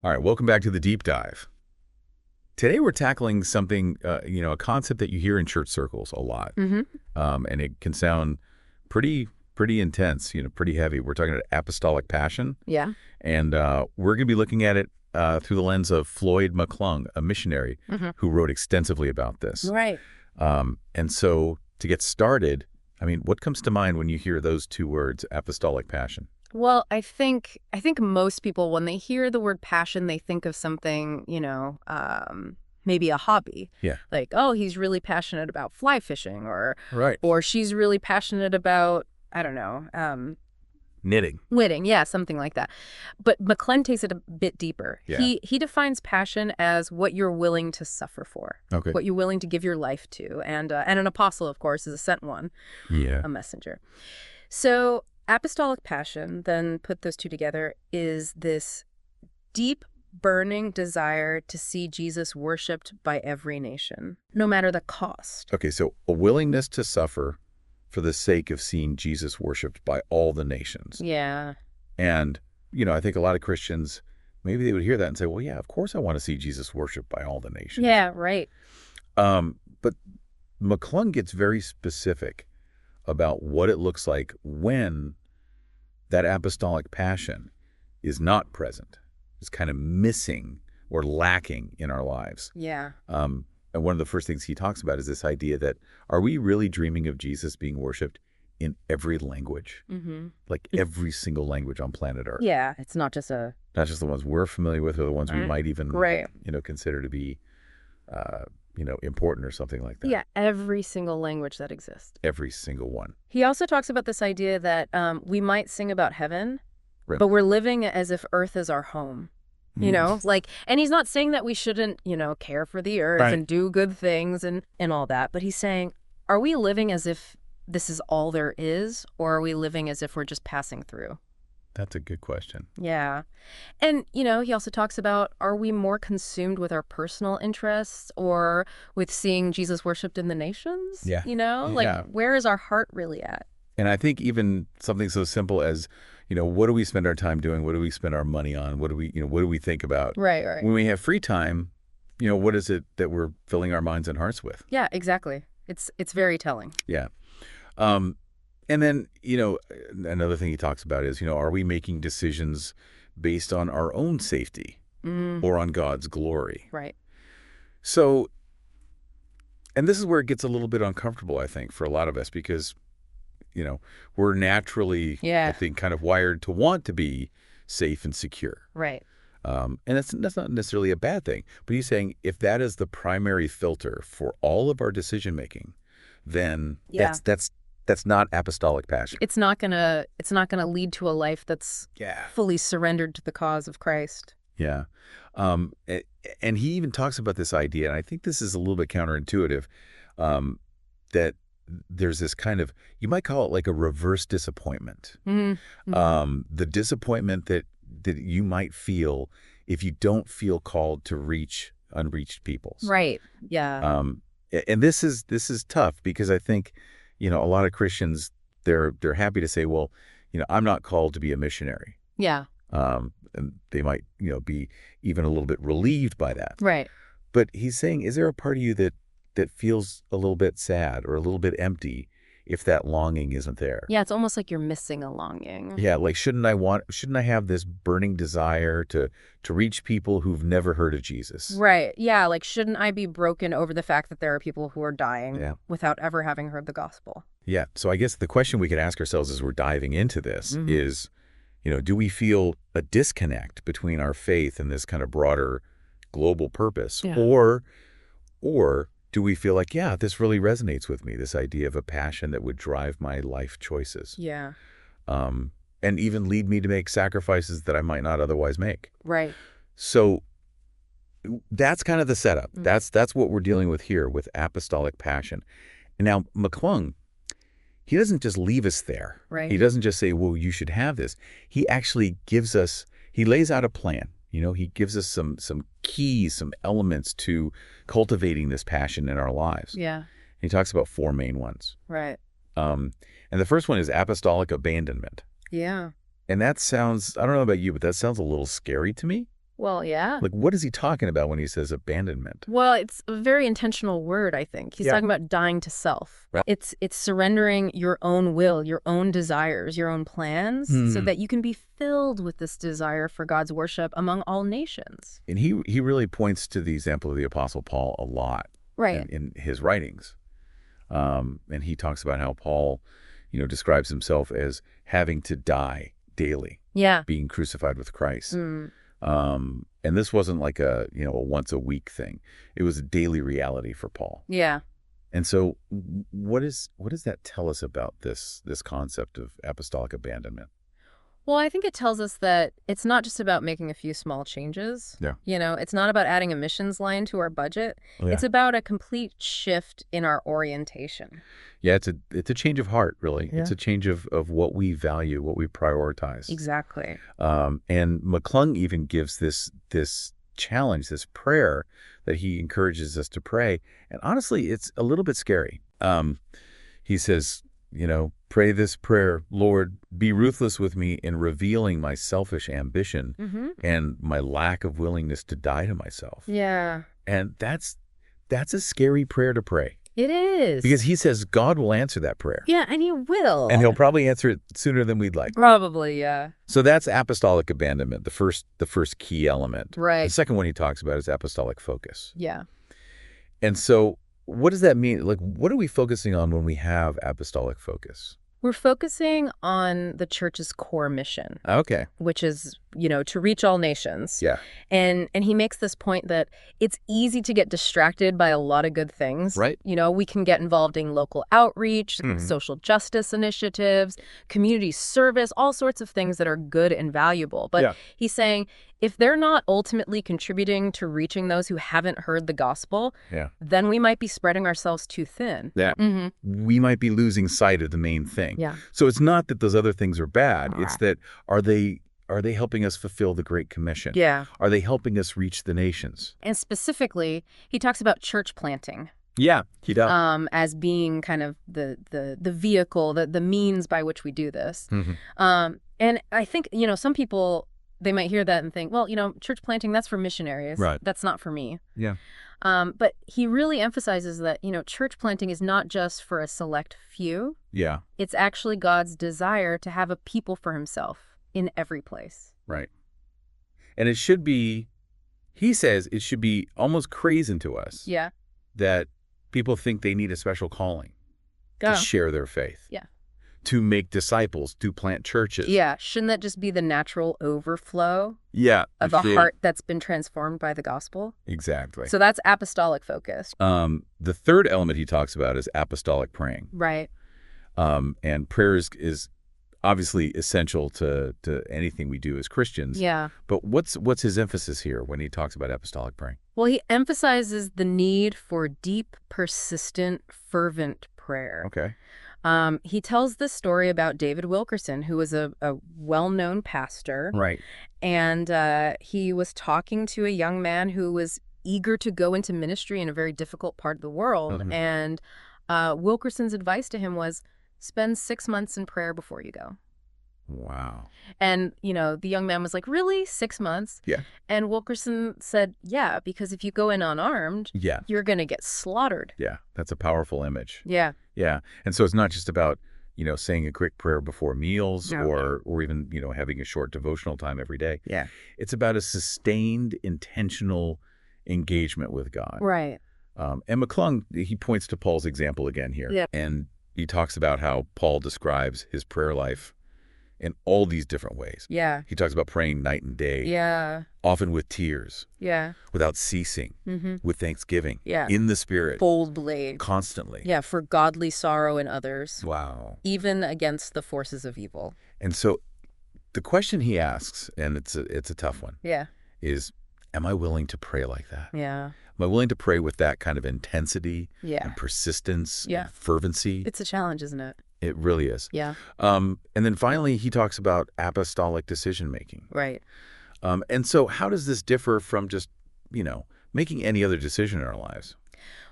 All right, welcome back to the deep dive. Today we're tackling something, a concept that you hear in church circles a lot, and it can sound pretty intense, pretty heavy. We're talking about apostolic passion, Yeah. and we're going to be looking at it through the lens of Floyd McClung, a missionary who wrote extensively about this. Right. And so to get started, what comes to mind when you hear those two words, apostolic passion? Well, I think most people, when they hear the word passion, they think of something, maybe a hobby. Yeah. Like, oh, he's really passionate about fly fishing, Right. or she's really passionate about, I don't know, Knitting. knitting. Yeah, something like that. But McClung takes it a bit deeper. Yeah. He defines passion as what you're willing to suffer for, Okay. what you're willing to give your life to. And an apostle, of course, is a sent one, Yeah. a messenger. So apostolic passion, then put those two together, is this deep, burning desire to see Jesus worshipped by every nation, no matter the cost. Okay, so a willingness to suffer for the sake of seeing Jesus worshipped by all the nations. Yeah. And, I think a lot of Christians, maybe they would hear that and say, well, yeah, of course I want to see Jesus worshipped by all the nations. Yeah, right. But McClung gets very specific about what it looks like when that apostolic passion is not present, is kind of missing or lacking in our lives. Yeah. And one of the first things he talks about is this idea that, are we really dreaming of Jesus being worshipped in every language? Like every single language on planet Earth? Yeah, it's not just Not just the ones we're familiar with or the ones we might even, Right. consider to be, important or something like that. Yeah, every single language that exists. Every single one. He also talks about this idea that we might sing about heaven, Right. but we're living as if Earth is our home. And he's not saying that we shouldn't, care for the earth Right. and do good things and all that. But he's saying, are we living as if this is all there is, or are we living as if we're just passing through? That's a good question. Yeah. And, he also talks about, are we more consumed with our personal interests or with seeing Jesus worshipped in the nations? Yeah. Yeah. Where is our heart really at? And I think even something so simple as, what do we spend our time doing? What do we spend our money on? What do we think about? Right. When we have free time, what is it that we're filling our minds and hearts with? Yeah, exactly. It's very telling. Yeah. And then, another thing he talks about is, are we making decisions based on our own safety or on God's glory? Right. So, and this is where it gets a little bit uncomfortable, I think, for a lot of us because, we're naturally, I think, kind of wired to want to be safe and secure. Right. And that's not necessarily a bad thing. But he's saying if that is the primary filter for all of our decision making, then that's not apostolic passion. It's not gonna lead to a life that's fully surrendered to the cause of Christ. Yeah. And he even talks about this idea, and I think this is a little bit counterintuitive, that there's this kind of, you might call it like a reverse disappointment. The disappointment that you might feel if you don't feel called to reach unreached peoples. Right. Yeah. And this is tough because I think, a lot of Christians, they're happy to say, well, I'm not called to be a missionary. Yeah. And they might, be even a little bit relieved by that. Right. But he's saying, is there a part of you that feels a little bit sad or a little bit empty if that longing isn't there? Yeah, it's almost like you're missing a longing. Yeah, like shouldn't I have this burning desire to reach people who've never heard of Jesus? Right. Yeah, like shouldn't I be broken over the fact that there are people who are dying without ever having heard the gospel? Yeah. So I guess the question we could ask ourselves as we're diving into this is, do we feel a disconnect between our faith and this kind of broader global purpose? Yeah. Or do we feel like, this really resonates with me, this idea of a passion that would drive my life choices? Yeah. And even lead me to make sacrifices that I might not otherwise make. Right. So that's kind of the setup. That's what we're dealing with here with apostolic passion. And now McClung, he doesn't just leave us there. Right. He doesn't just say, well, you should have this. He actually he lays out a plan. He gives us some keys, some elements to cultivating this passion in our lives. Yeah. He talks about 4 main ones. Right. And the first one is apostolic abandonment. Yeah. And that sounds, I don't know about you, but that sounds a little scary to me. Well, yeah. Like, what is he talking about when he says abandonment? Well, it's a very intentional word, I think. He's Yeah. talking about dying to self. Right. It's surrendering your own will, your own desires, your own plans, so that you can be filled with this desire for God's worship among all nations. And he really points to the example of the Apostle Paul a lot Right. in his writings. And he talks about how Paul, describes himself as having to die daily, Yeah. being crucified with Christ. Mm. And this wasn't like a once a week thing. It was a daily reality for Paul. Yeah. And so what does that tell us about this concept of apostolic abandonment? Well, I think it tells us that it's not just about making a few small changes. Yeah. It's not about adding a missions line to our budget. Oh, yeah. It's about a complete shift in our orientation. Yeah, it's a change of heart, really. Yeah. It's a change of what we value, what we prioritize. Exactly. And McClung even gives this challenge, this prayer that he encourages us to pray. And honestly, it's a little bit scary. He says, pray this prayer, Lord, be ruthless with me in revealing my selfish ambition and my lack of willingness to die to myself. Yeah. And that's a scary prayer to pray. It is. Because he says God will answer that prayer. Yeah, and he will. And he'll probably answer it sooner than we'd like. Probably, yeah. So that's apostolic abandonment, the first key element. Right. The second one he talks about is apostolic focus. Yeah. And so what does that mean? Like, what are we focusing on when we have apostolic focus? We're focusing on the church's core mission, Okay. which is, to reach all nations. Yeah. And he makes this point that it's easy to get distracted by a lot of good things. Right. We can get involved in local outreach, social justice initiatives, community service, all sorts of things that are good and valuable. But he's saying if they're not ultimately contributing to reaching those who haven't heard the gospel, then we might be spreading ourselves too thin. Yeah. We might be losing sight of the main thing. Yeah. So it's not that those other things are bad. It's that are they helping us fulfill the Great Commission? Yeah. Are they helping us reach the nations? And specifically, he talks about church planting. Yeah, he does. As being kind of the vehicle, the means by which we do this. And I think, some people, they might hear that and think, well, church planting, that's for missionaries. Right. That's not for me. Yeah. But he really emphasizes that, church planting is not just for a select few. Yeah. It's actually God's desire to have a people for himself in every place. Right. And it should be, he says, it should be almost crazy to us. Yeah. That people think they need a special calling to share their faith. Yeah. To make disciples, to plant churches. Yeah. Shouldn't that just be the natural overflow of a heart that's been transformed by the gospel? Exactly. So that's apostolic focus. The third element he talks about is apostolic praying. Right. And prayer is obviously essential to anything we do as Christians. Yeah. But what's his emphasis here when he talks about apostolic praying? Well, he emphasizes the need for deep, persistent, fervent prayer. Okay. He tells this story about David Wilkerson, who was a well-known pastor. Right. And he was talking to a young man who was eager to go into ministry in a very difficult part of the world. And Wilkerson's advice to him was, spend 6 months in prayer before you go. Wow. And, the young man was like, really? 6 months? Yeah. And Wilkerson said, yeah, because if you go in unarmed, you're going to get slaughtered. Yeah. That's a powerful image. Yeah. Yeah. And so it's not just about, saying a quick prayer before meals or even, having a short devotional time every day. Yeah. It's about a sustained, intentional engagement with God. Right. And McClung, he points to Paul's example again here. Yeah. And he talks about how Paul describes his prayer life in all these different ways. Yeah. He talks about praying night and day. Yeah. Often with tears. Yeah. Without ceasing. With thanksgiving. Yeah. In the Spirit. Boldly. Constantly. Yeah, for godly sorrow in others. Wow. Even against the forces of evil. And so the question he asks, and it's a tough one, is, am I willing to pray like that? Yeah. Am I willing to pray with that kind of intensity and persistence and fervency? It's a challenge, isn't it? It really is. Yeah. And then finally, he talks about apostolic decision-making. Right. And so how does this differ from just, making any other decision in our lives?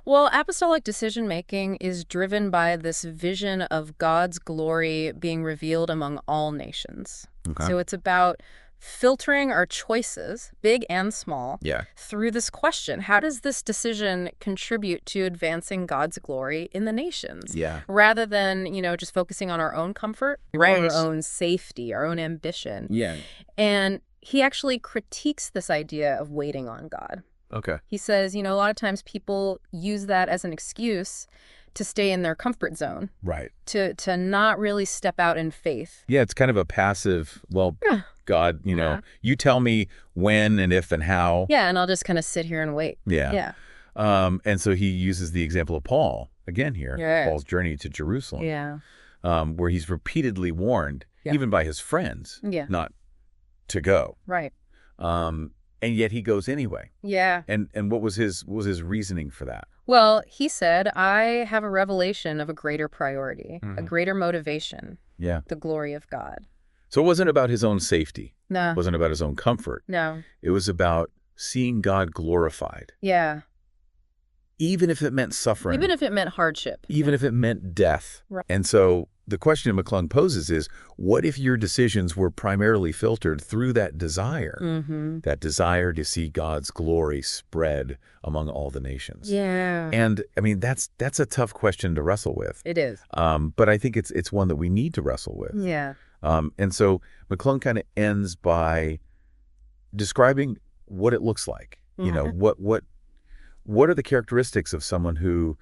Well, apostolic decision-making is driven by this vision of God's glory being revealed among all nations. Okay. So it's about filtering our choices, big and small, Yeah. through this question. How does this decision contribute to advancing God's glory in the nations? Yeah. Rather than, just focusing on our own comfort, Right. our own safety, our own ambition. Yeah. And he actually critiques this idea of waiting on God. Okay. He says, a lot of times people use that as an excuse to stay in their comfort zone, Right. to not really step out in faith. Yeah, it's kind of a passive, well, Yeah. God, Yeah. you tell me when and if and how. Yeah, and I'll just kind of sit here and wait. Yeah. Yeah. And so he uses the example of Paul, again here, Yeah. Paul's journey to Jerusalem, Yeah. where he's repeatedly warned, Yeah. even by his friends, Yeah. not to go. Right. And yet he goes anyway. Yeah. And what was his reasoning for that? Well, he said, I have a revelation of a greater priority, a Mhm. greater motivation, Yeah. the glory of God. So it wasn't about his own safety. No. It wasn't about his own comfort. No. It was about seeing God glorified, Yeah. even if it meant suffering. Even if it meant hardship. Even if it meant death. Right. And so the question McClung poses is, what if your decisions were primarily filtered through that desire? Mm-hmm. That desire to see God's glory spread among all the nations. Yeah. And I mean, that's a tough question to wrestle with. It is. But I think it's one that we need to wrestle with. Yeah. And so McClung kind of ends by describing what it looks like. What are the characteristics of someone who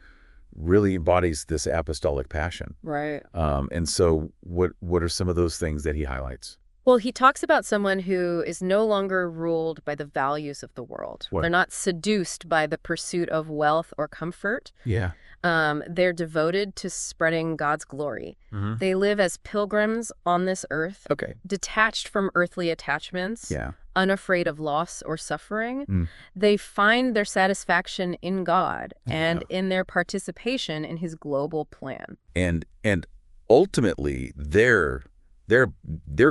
really embodies this apostolic passion? Right. And so what are some of those things that he highlights? Well, he talks about someone who is no longer ruled by the values of the world. What? They're not seduced by the pursuit of wealth or comfort. Yeah. They're devoted to spreading God's glory. Mm-hmm. They live as pilgrims on this earth, Okay. detached from earthly attachments, Yeah. unafraid of loss or suffering. Mm. They find their satisfaction in God and Yeah. in their participation in his global plan. And ultimately their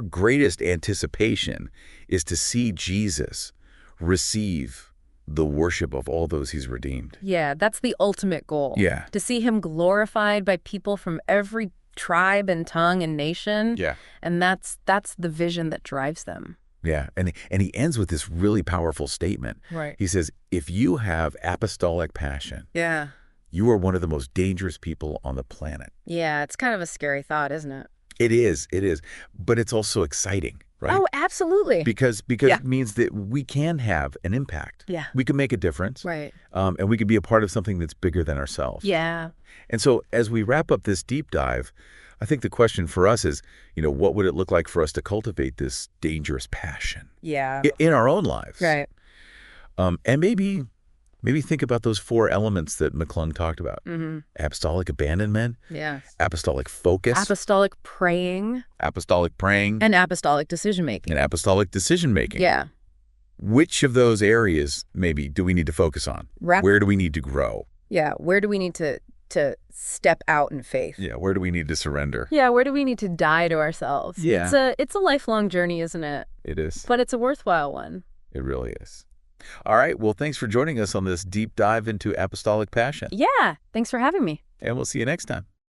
greatest anticipation is to see Jesus receive the worship of all those he's redeemed. Yeah, that's the ultimate goal. Yeah. To see him glorified by people from every tribe and tongue and nation. Yeah. And that's the vision that drives them. Yeah. And he ends with this really powerful statement. Right. He says, if you have apostolic passion, Yeah. you are one of the most dangerous people on the planet. Yeah, it's kind of a scary thought, isn't it? It is. But it's also exciting, right? Oh, absolutely. Because Yeah. it means that we can have an impact. Yeah. We can make a difference. Right. And we can be a part of something that's bigger than ourselves. Yeah. And so as we wrap up this deep dive, I think the question for us is, what would it look like for us to cultivate this dangerous passion Yeah. in our own lives? Right. And maybe think about those 4 elements that McClung talked about. Mm-hmm. Apostolic abandonment, Yes. apostolic focus, Apostolic praying apostolic praying, and apostolic decision-making. and apostolic decision-making. Yeah. Which of those areas maybe do we need to focus on? Where do we need to grow? Yeah. Where do we need to step out in faith? Yeah, where do we need to surrender? Yeah, where do we need to die to ourselves? Yeah. It's a lifelong journey, isn't it? It is. But it's a worthwhile one. It really is. All right, well, thanks for joining us on this deep dive into apostolic passion. Yeah. Thanks for having me. And we'll see you next time.